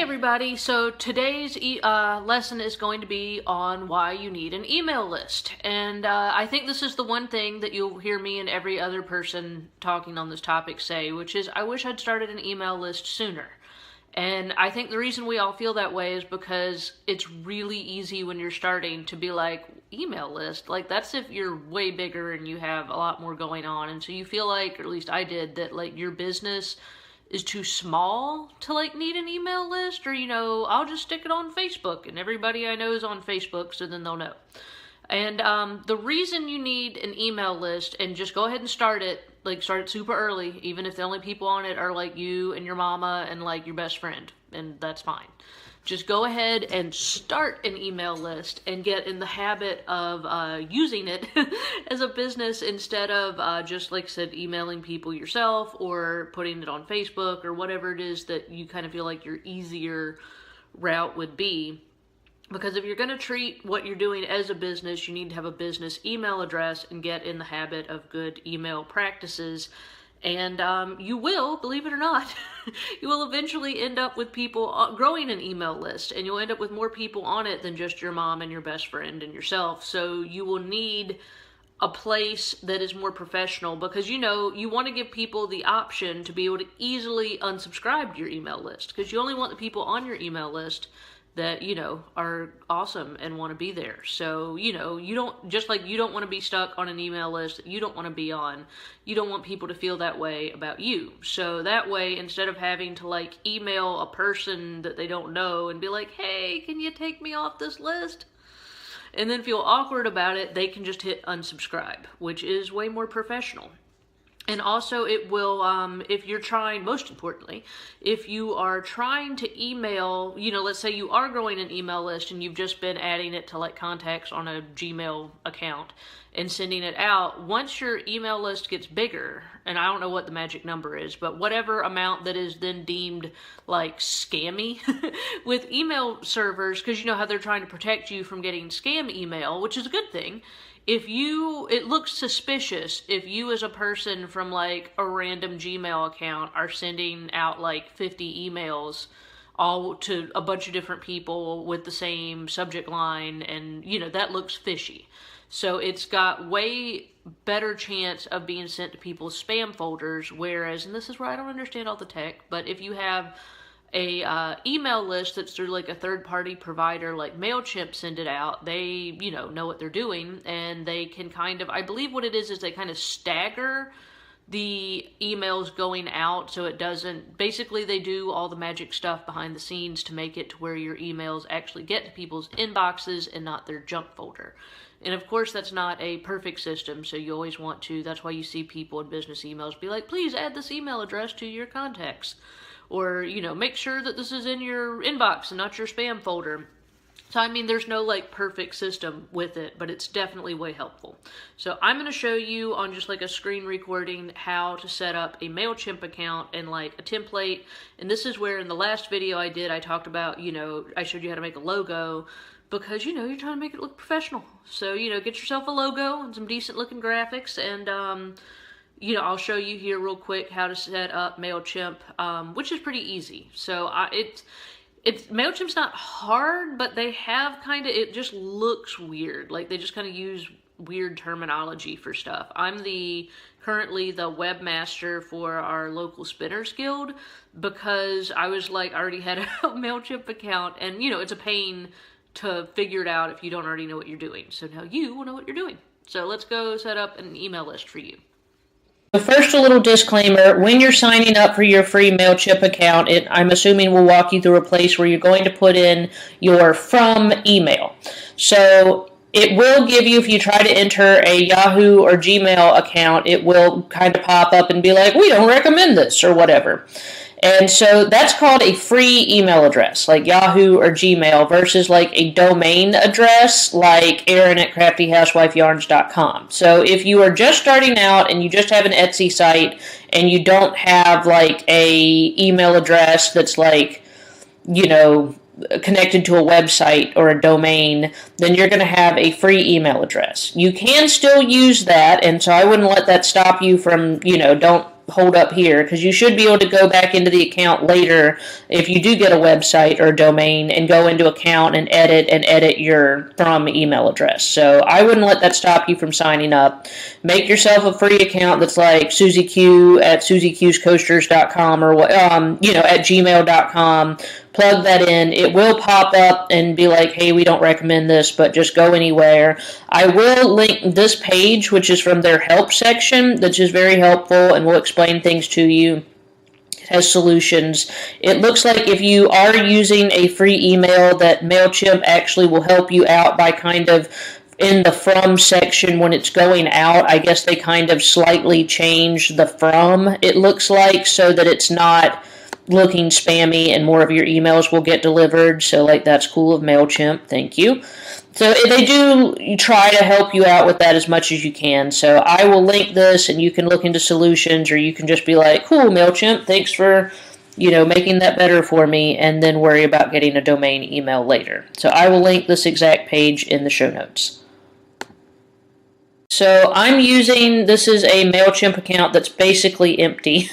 everybody, so today's lesson is going to be on why you need an email list. And I think this is the one thing that you'll hear me and every other person talking on this topic say, which is, I wish I'd started an email list sooner. And I think the reason we all feel that way is because it's really easy when you're starting to be like, email list? Like, that's if you're way bigger and you have a lot more going on. And so you feel like, or at least I did, that like your business is too small to like need an email list, or I'll just stick it on Facebook and everybody I know is on Facebook, so then they'll know. And the reason you need an email list, and just go ahead and start it super early, even if the only people on it are like you and your mama and like your best friend, and that's fine. Just go ahead and start an email list and get in the habit of using it as a business instead of just, like I said, emailing people yourself or putting it on Facebook or whatever it is that you kind of feel like your easier route would be. Because if you're going to treat what you're doing as a business, you need to have a business email address and get in the habit of good email practices. And you will, believe it or not, you will eventually end up with people growing an email list, and you'll end up with more people on it than just your mom and your best friend and yourself. So you will need a place that is more professional, because you want to give people the option to be able to easily unsubscribe to your email list, because you only want the people on your email list that, are awesome and want to be there. So, you don't, just like you don't want to be stuck on an email list that you don't want to be on, you don't want people to feel that way about you. So that way, instead of having to like email a person that they don't know and be like, hey, can you take me off this list? And then feel awkward about it, they can just hit unsubscribe, which is way more professional. And also it will, if you're trying, most importantly, if you are trying to email, let's say you are growing an email list and you've just been adding it to like contacts on a Gmail account and sending it out, once your email list gets bigger, and I don't know what the magic number is, but whatever amount that is then deemed like scammy with email servers, because you know how they're trying to protect you from getting scam email, which is a good thing. It looks suspicious if you as a person from like a random Gmail account are sending out like 50 emails all to a bunch of different people with the same subject line, and that looks fishy. So it's got way better chance of being sent to people's spam folders, whereas, and this is where I don't understand all the tech, but if you have a email list that's through like a third-party provider like MailChimp send it out, they know what they're doing, and they can kind of, I believe what it is they kind of stagger the emails going out, so it doesn't, basically they do all the magic stuff behind the scenes to make it to where your emails actually get to people's inboxes and not their junk folder. And of course that's not a perfect system, so you always want to, that's why you see people in business emails be like, please add this email address to your contacts. Or, make sure that this is in your inbox and not your spam folder. So, I mean, there's no, like, perfect system with it, but it's definitely way helpful. So, I'm going to show you on just, like, a screen recording how to set up a MailChimp account and, like, a template. And this is where, in the last video I did, I talked about, I showed you how to make a logo, because, you're trying to make it look professional. So, get yourself a logo and some decent-looking graphics, and, I'll show you here real quick how to set up MailChimp, which is pretty easy. So MailChimp's not hard, but they have it just looks weird. Like they just kind of use weird terminology for stuff. I'm currently the webmaster for our local Spinners Guild, because I was like, I already had a MailChimp account, and it's a pain to figure it out if you don't already know what you're doing. So now you will know what you're doing. So let's go set up an email list for you. So first, a little disclaimer. When you're signing up for your free MailChimp account, I'm assuming we'll walk you through a place where you're going to put in your from email. So it will give you, if you try to enter a Yahoo or Gmail account, it will kind of pop up and be like, we don't recommend this or whatever. And so that's called a free email address, like Yahoo or Gmail, versus like a domain address like Erin@craftyhousewifeyarns.com. So if you are just starting out and you just have an Etsy site and you don't have like a email address that's like, connected to a website or a domain, then you're going to have a free email address. You can still use that, and so I wouldn't let that stop you from, don't hold up here, because you should be able to go back into the account later if you do get a website or a domain and go into account and edit your from email address. So I wouldn't let that stop you from signing up. Make yourself a free account that's like SusieQ at SusieQsCoasters.com or at gmail.com. Plug that in. It will pop up and be like, hey, we don't recommend this, but just go anywhere. I will link this page, which is from their help section, that's just very helpful and will explain things to you. It has solutions. It looks like if you are using a free email, that MailChimp actually will help you out by kind of in the from section when it's going out. I guess they kind of slightly change the from, it looks like, so that it's not looking spammy and more of your emails will get delivered. So like, that's cool of MailChimp. Thank you. So they do try to help you out with that as much as you can. So I will link this and you can look into solutions, or you can just be like, cool, MailChimp, thanks for making that better for me, and then worry about getting a domain email later. So I will link this exact page in the show notes. So this is a MailChimp account that's basically empty.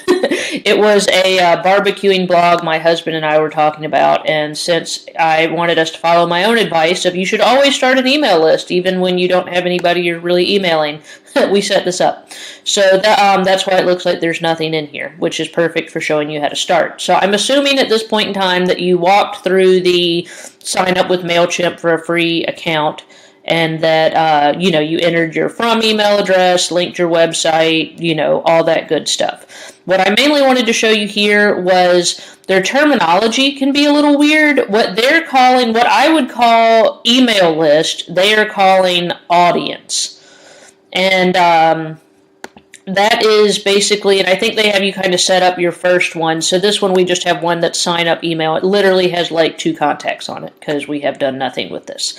It was a barbecuing blog my husband and I were talking about, and since I wanted us to follow my own advice of you should always start an email list, even when you don't have anybody you're really emailing, we set this up. So that's why it looks like there's nothing in here, which is perfect for showing you how to start. So I'm assuming at this point in time that you walked through the sign up with MailChimp for a free account, and that, you entered your from email address, linked your website, all that good stuff. What I mainly wanted to show you here was their terminology can be a little weird. What I would call email list, they are calling audience. And that is basically, and I think they have you kind of set up your first one. So this one, we just have one that's sign up email. It literally has like 2 contacts on it because we have done nothing with this.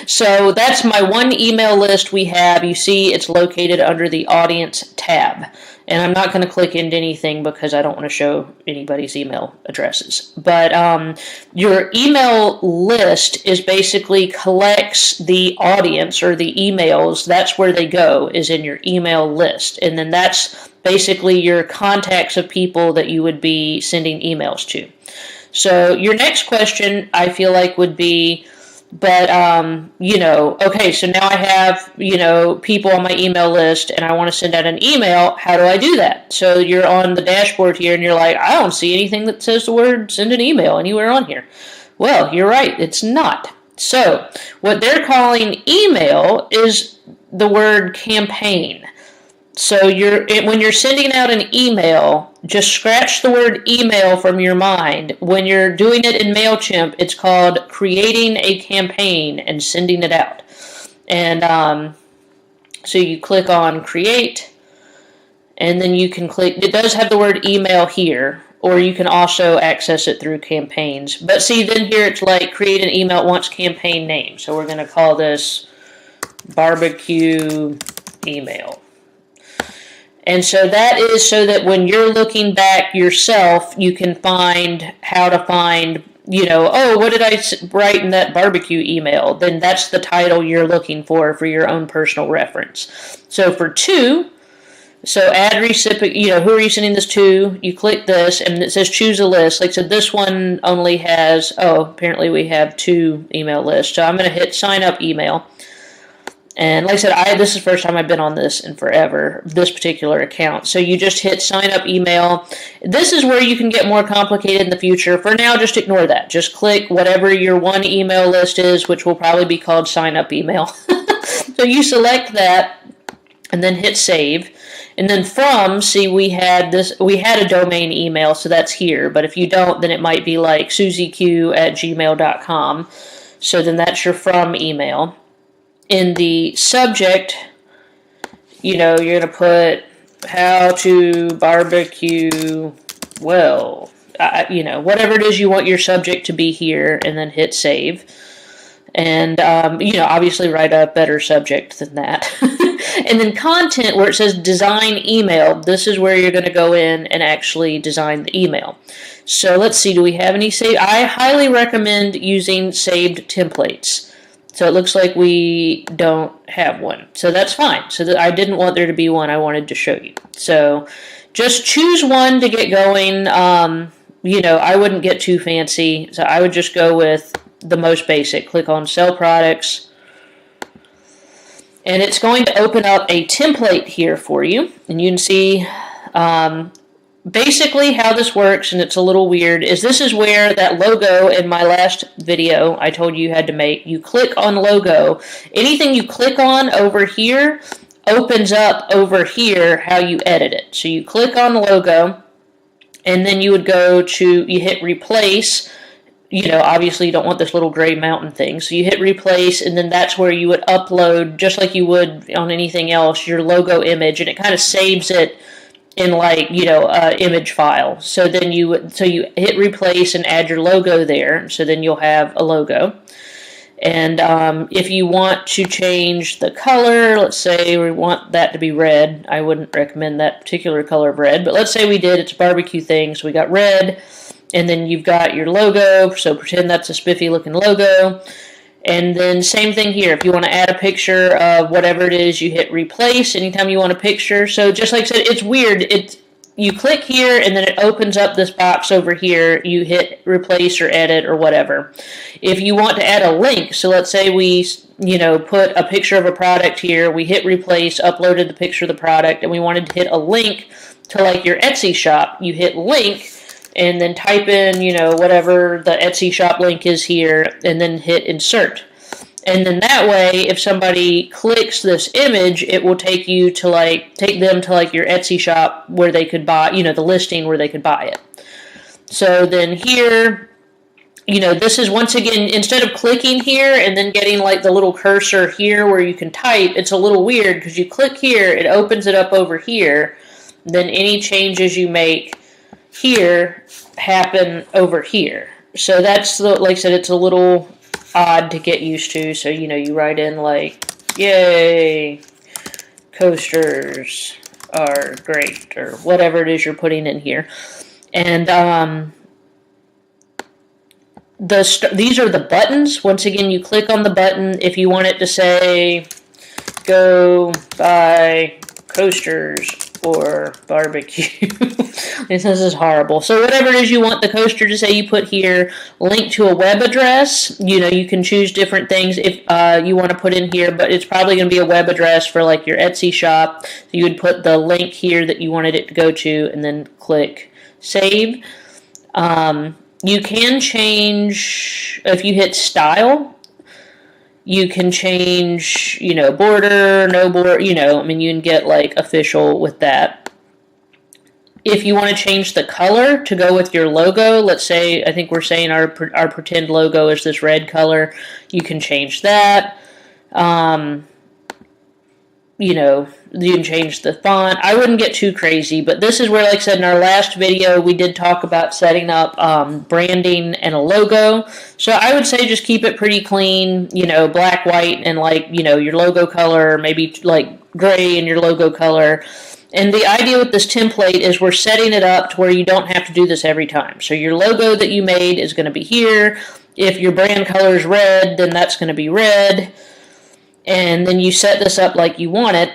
So that's my one email list we have. You see it's located under the audience tab. And I'm not going to click into anything because I don't want to show anybody's email addresses. But your email list is basically collects the audience or the emails. That's where they go, is in your email list. And then that's basically your contacts of people that you would be sending emails to. So your next question, I feel like, would be, but, okay, so now I have, people on my email list and I want to send out an email. How do I do that? So you're on the dashboard here and you're like, I don't see anything that says the word send an email anywhere on here. Well, you're right. It's not. So what they're calling email is the word campaign. So when you're sending out an email, just scratch the word email from your mind. When you're doing it in MailChimp, it's called creating a campaign and sending it out. And so you click on create, and then you can click, it does have the word email here, or you can also access it through campaigns. But see, then here it's like create an email at once campaign name. So we're going to call this barbecue email. And so that is so that when you're looking back yourself, you can find how to find, what did I write in that barbecue email? Then that's the title you're looking for your own personal reference. So for add recipient, who are you sending this to? You click this and it says choose a list. Like I said, this one only has, apparently we have 2 email lists. So I'm going to hit sign up email. And like I said, this is the first time I've been on this in forever, this particular account. So you just hit sign up email. This is where you can get more complicated in the future. For now, just ignore that. Just click whatever your one email list is, which will probably be called sign up email. So you select that and then hit save. And then we had a domain email, so that's here. But if you don't, then it might be like SusieQ at gmail.com. So then that's your from email. In the subject, you're going to put how to barbecue well, whatever it is you want your subject to be here, and then hit save. And, obviously write a better subject than that. And then content, where it says design email, this is where you're going to go in and actually design the email. So let's see, do we have any saved? I highly recommend using saved templates. So it looks like we don't have one. So that's fine. So I didn't want there to be one. I wanted to show you. So just choose one to get going. You know, I wouldn't get too fancy. So I would just go with the most basic. Click on Sell Products. And it's going to open up a template here for you. And you can see basically how this works, and it's a little weird, is this is where that logo in my last video I told you had to make. You click on logo. Anything you click on over here opens up over here how you edit it. So you click on the logo, and then you would go to, you hit replace. You know, obviously you don't want this little gray mountain thing. So you hit replace, and then that's where you would upload, just like you would on anything else, your logo image, and it kind of saves it in like, you know, image file. So then you hit replace and add your logo there. So then you'll have a logo. And if you want to change the color, let's say we want that to be red. I wouldn't recommend that particular color of red, but let's say we did. It's a barbecue thing, so we got red. And then you've got your logo, so pretend that's a spiffy looking logo. And then same thing here. If you want to add a picture of whatever it is, you hit replace anytime you want a picture. So just like I said, it's weird. You click here, and then it opens up this box over here. You hit replace or edit or whatever. If you want to add a link, so let's say we, you know, put a picture of a product here. We hit replace, uploaded the picture of the product, and we wanted to hit a link to like your Etsy shop. You hit link, and then type in, you know, whatever the Etsy shop link is here, and then hit insert. And then that way, if somebody clicks this image, it will take them to like your Etsy shop where they could buy, you know, the listing where they could buy it. So then here, you know, this is once again, instead of clicking here and then getting like the little cursor here where you can type, it's a little weird because you click here, it opens it up over here. Then any changes you make here happen over here. So that's the, like I said, it's a little odd to get used to. So, you know, you write in like, yay, coasters are great, or whatever it is you're putting in here. And these are the buttons. Once again, you click on the button if you want it to say go buy coasters or barbecue. This is horrible. So whatever it is you want the coaster to say, you put here. Link to a web address. You know, you can choose different things if you want to put in here, but it's probably going to be a web address for like your Etsy shop. So you would put the link here that you wanted it to go to, and then click save. You can change, if you hit style, you can change, you know, border, no border, you know, I mean, you can get like official with that. If you want to change the color to go with your logo, let's say, I think we're saying our pretend logo is this red color, you can change that. You know, you can change the font. I wouldn't get too crazy, but this is where, like I said, in our last video, we did talk about setting up branding and a logo. So I would say just keep it pretty clean, you know, black, white, and like, you know, your logo color, maybe like gray in your logo color. And the idea with this template is we're setting it up to where you don't have to do this every time. So your logo that you made is going to be here. If your brand color is red, then that's going to be red. And then you set this up like you want it.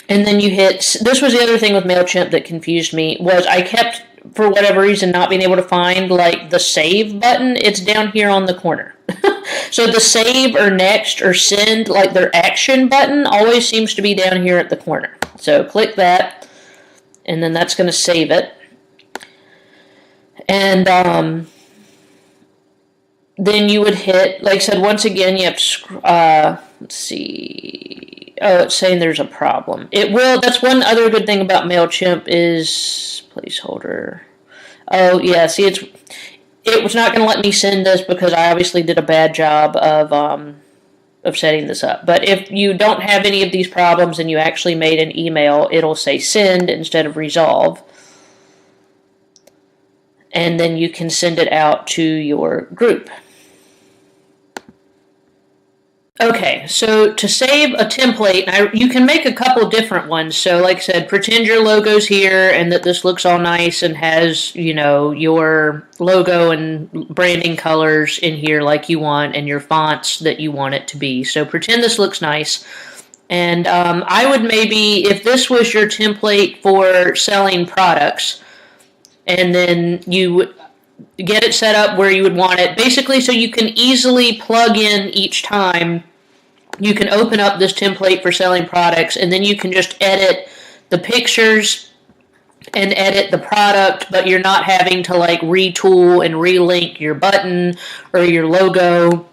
And then you hit, this was the other thing with MailChimp that confused me, was I kept, for whatever reason, not being able to find like the save button. It's down here on the corner. So the save or next or send, like their action button, always seems to be down here at the corner. So click that, and then that's going to save it. And then you would hit, like I said, once again, you have to, let's see. Oh, it's saying there's a problem. It will, that's one other good thing about MailChimp is placeholder. Oh, yeah, see, it was not going to let me send this because I obviously did a bad job of setting this up. But if you don't have any of these problems and you actually made an email, it'll say send instead of resolve. And then you can send it out to your group. Okay, so to save a template, you can make a couple different ones. So like I said, pretend your logo's here and that this looks all nice and has, your logo and branding colors in here like you want and your fonts that you want it to be. So pretend this looks nice. And I would maybe, if this was your template for selling products, and then you get it set up where you would want it, basically so you can easily plug in each time. You can open up this template for selling products, and then you can just edit the pictures and edit the product, but you're not having to like retool and relink your button or your logo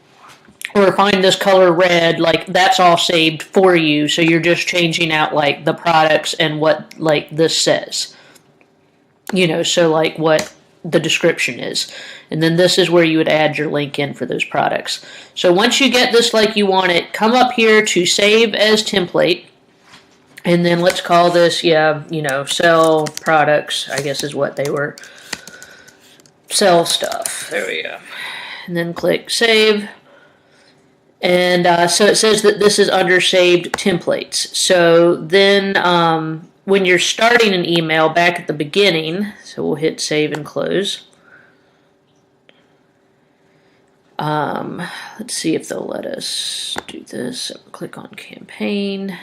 or find this color red. Like, that's all saved for you, so you're just changing out like the products and what like this says, so like what the description is. And then this is where you would add your link in for those products. So once you get this like you want it, come up here to save as template. And then let's call this, sell products, I guess is what they were. Sell stuff. There we go. And then click save. And so it says that this is under saved templates. So then when you're starting an email back at the beginning, so we'll hit save and close. Let's see if they'll let us do this. Click on campaign.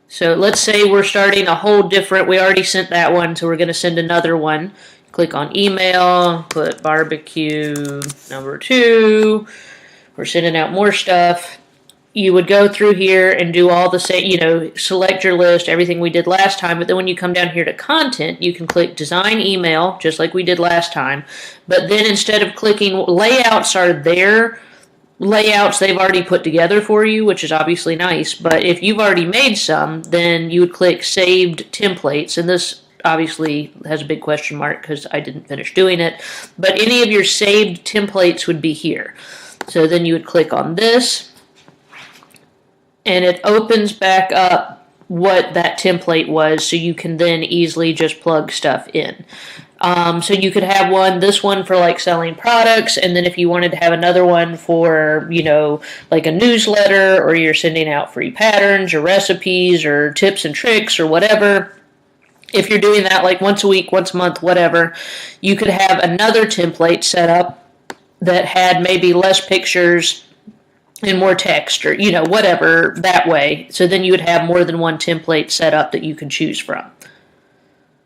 So let's say we're starting a whole different, we already sent that one, so we're going to send another one. Click on email, put barbecue #2. We're sending out more stuff. You would go through here and do all the same, select your list, everything we did last time. But then when you come down here to content, you can click design email, just like we did last time. But then instead of clicking, layouts are their layouts they've already put together for you, which is obviously nice. But if you've already made some, then you would click saved templates. And this obviously has a big question mark because I didn't finish doing it. But any of your saved templates would be here. So then you would click on this, and it opens back up what that template was, so you can then easily just plug stuff in. So you could have this one for like selling products, and then if you wanted to have another one for, like a newsletter, or you're sending out free patterns or recipes or tips and tricks or whatever. If you're doing that like once a week, once a month, whatever, you could have another template set up that had maybe less pictures and more text, or whatever, that way. So then you would have more than one template set up that you can choose from.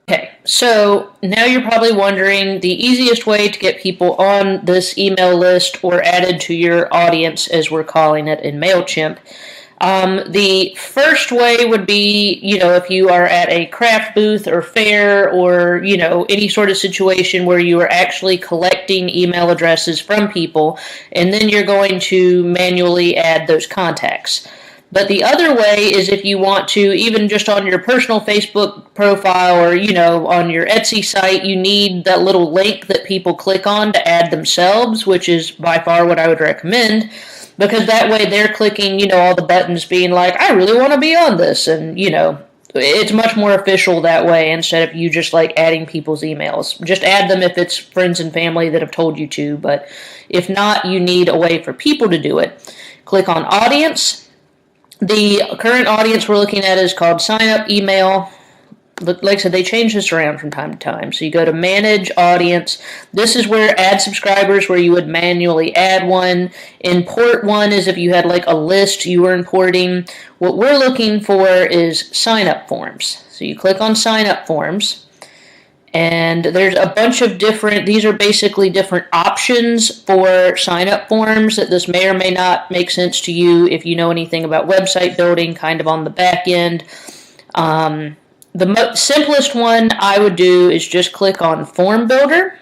Okay, so now you're probably wondering the easiest way to get people on this email list or added to your audience, as we're calling it in MailChimp. The first way would be, if you are at a craft booth or fair, or, any sort of situation where you are actually collecting email addresses from people, and then you're going to manually add those contacts. But the other way is if you want to, even just on your personal Facebook profile, or, on your Etsy site, you need that little link that people click on to add themselves, which is by far what I would recommend. Because that way they're clicking, all the buttons being like, I really want to be on this. And, it's much more official that way, instead of you just like adding people's emails. Just add them if it's friends and family that have told you to. But if not, you need a way for people to do it. Click on audience. The current audience we're looking at is called sign up email. Like I said, they change this around from time to time. So you go to manage audience. This is where add subscribers, where you would manually add one. Import one is if you had like a list you were importing. What we're looking for is sign up forms. So you click on sign up forms. And there's a bunch of these are basically different options for sign up forms that this may or may not make sense to you if you know anything about website building, kind of on the back end. The simplest one I would do is just click on Form Builder.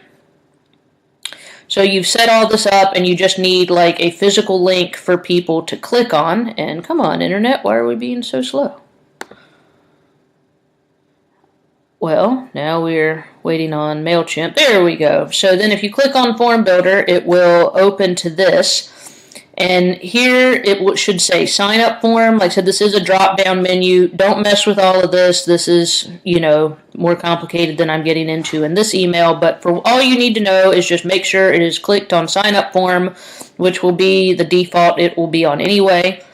So you've set all this up, and you just need like a physical link for people to click on. And come on, Internet, why are we being so slow? Well, now we're waiting on MailChimp. There we go. So then if you click on Form Builder, it will open to this. And here it should say sign up form. Like I said, this is a drop down menu. Don't mess with all of this. This is, more complicated than I'm getting into in this email. But for all you need to know is just make sure it is clicked on sign up form, which will be the default it will be on anyway.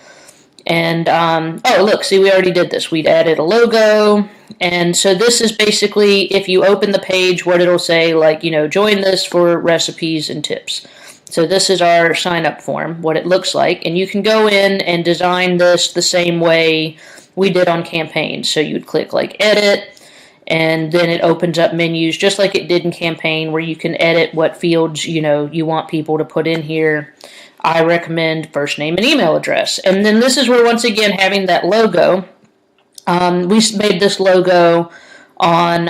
And, oh, look, see, we already did this. We'd added a logo. And so this is basically, if you open the page, what it'll say, like, join this for recipes and tips. So this is our sign up form, what it looks like. And you can go in and design this the same way we did on campaigns. So you'd click like edit, and then it opens up menus just like it did in campaign, where you can edit what fields, you want people to put in here. I recommend first name and email address. And then this is where, once again, having that logo, we made this logo on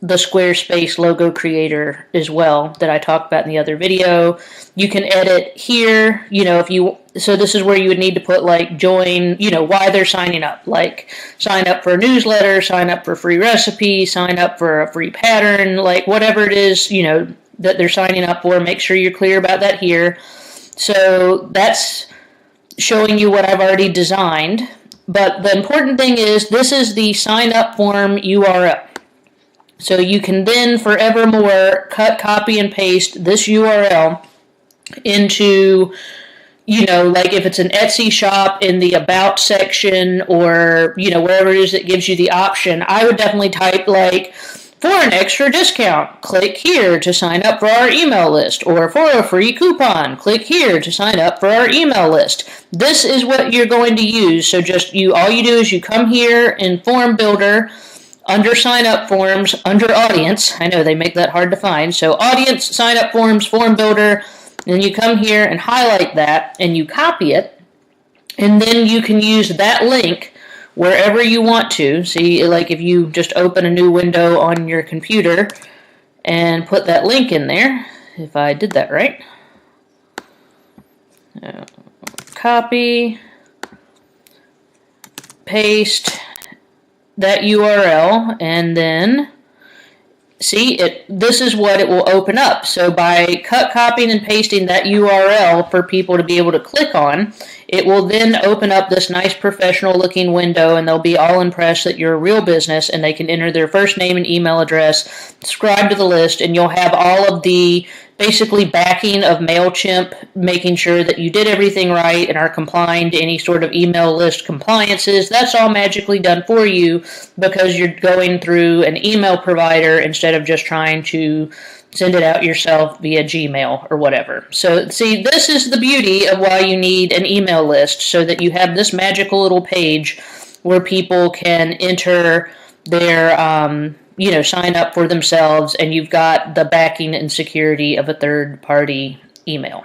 the Squarespace logo creator as well that I talked about in the other video. You can edit here, so this is where you would need to put like join, why they're signing up, like sign up for a newsletter, sign up for free recipe, sign up for a free pattern, like whatever it is, that they're signing up for. Make sure you're clear about that here. So that's showing you what I've already designed. But the important thing is this is the sign up form URL. So you can then forevermore cut, copy, and paste this URL into, like if it's an Etsy shop, in the About section, or, wherever it is that gives you the option. I would definitely type like, for an extra discount, click here to sign up for our email list, or for a free coupon, click here to sign up for our email list. This is what you're going to use. So all you do is you come here in Form Builder, under sign up forms, under audience. I know they make that hard to find. So audience, sign up forms, Form Builder, and you come here and highlight that and you copy it, and then you can use that link wherever you want to. See, like if you just open a new window on your computer and put that link in there, if I did that right. Copy, paste that URL, and then see it. This is what it will open up. So by copying and pasting that URL for people to be able to click on, it will then open up this nice professional looking window, and they'll be all impressed that you're a real business, and they can enter their first name and email address, subscribe to the list, and you'll have all of the basically backing of MailChimp, making sure that you did everything right and are complying to any sort of email list compliances. That's all magically done for you because you're going through an email provider instead of just trying to send it out yourself via Gmail or whatever. So see, this is the beauty of why you need an email list, so that you have this magical little page where people can enter their sign up for themselves, and you've got the backing and security of a third-party email.